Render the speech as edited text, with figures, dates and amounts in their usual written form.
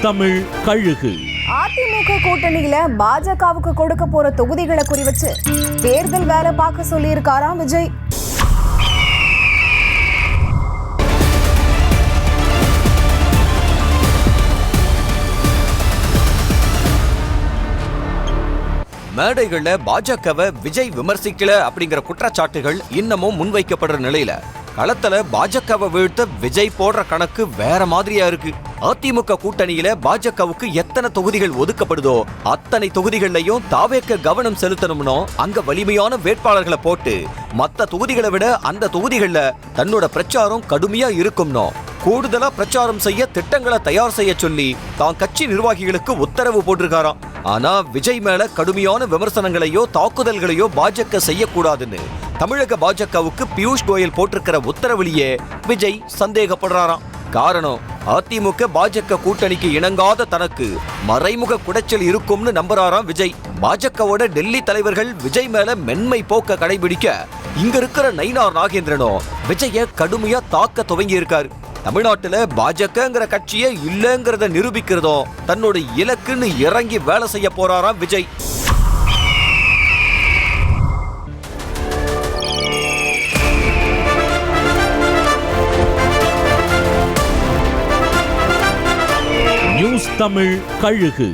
தமிழ் கழுகு. அதிமுக கூட்டணியில பாஜகவுக்கு கொடுக்க போற தொகுதிகளை குறிவச்சு தேர்தல் வேலை பார்க்க சொல்லி இருக்காராம் விஜய். மேடைகள்ல பாஜகவை விஜய் விமர்சிக்கல அப்படிங்கிற குற்றச்சாட்டுகள் இன்னமும் முன்வைக்கப்படுற நிலையில களத்துல பாஜகவை வீழ்த்த விஜய் போடுற கணக்கு வேற மாதிரியா இருக்கு. அதிமுக கூட்டணியில பாஜகவுக்கு எத்தனை தொகுதிகள் ஒதுக்கப்படுதோ அத்தனை தொகுதிகள்லயும் தாவேக்க கவனம் செலுத்தணும்னோ அங்க வலிமையான வேட்பாளர்களை போட்டு மத்த தொகுதிகளை விட அந்த தொகுதிகள்ல தன்னோட பிரச்சாரம் கடுமையா இருக்கும்னோ கூடுதலா பிரச்சாரம் செய்ய திட்டங்களை தயார் செய்ய சொல்லி தான் கட்சி நிர்வாகிகளுக்கு உத்தரவு போட்டிருக்காராம். ஆனா விஜய் மேல கடுமையான விமர்சனங்களையோ தாக்குதல்களையோ பாஜக செய்யக்கூடாதுன்னு தமிழக பாஜகவுக்கு பியூஷ் கோயல் போட்டிருக்கிற உத்தரவிலேயே விஜய் சந்தேகப்படுறாராம். காரணம், அதிமுக பாஜக கூட்டணிக்கு இணங்காத தனக்கு மறைமுக குடைச்சல் இருக்கும்னு நம்புறாராம் விஜய். பாஜகவோட டெல்லி தலைவர்கள் விஜய் மேல மென்மை போக்க கடைபிடிக்க இங்க இருக்கிற நயினார் நாகேந்திரனோ விஜய கடுமையா தாக்க துவங்கி இருக்காரு. தமிழ்நாட்டுல பாஜகங்கிற கட்சியே இல்லங்கிறத நிரூபிக்கிறதும் தன்னோட இலக்குன்னு இறங்கி வேலை செய்ய போறாராம் விஜய். நியூஸ் தமிழ் கழுகு.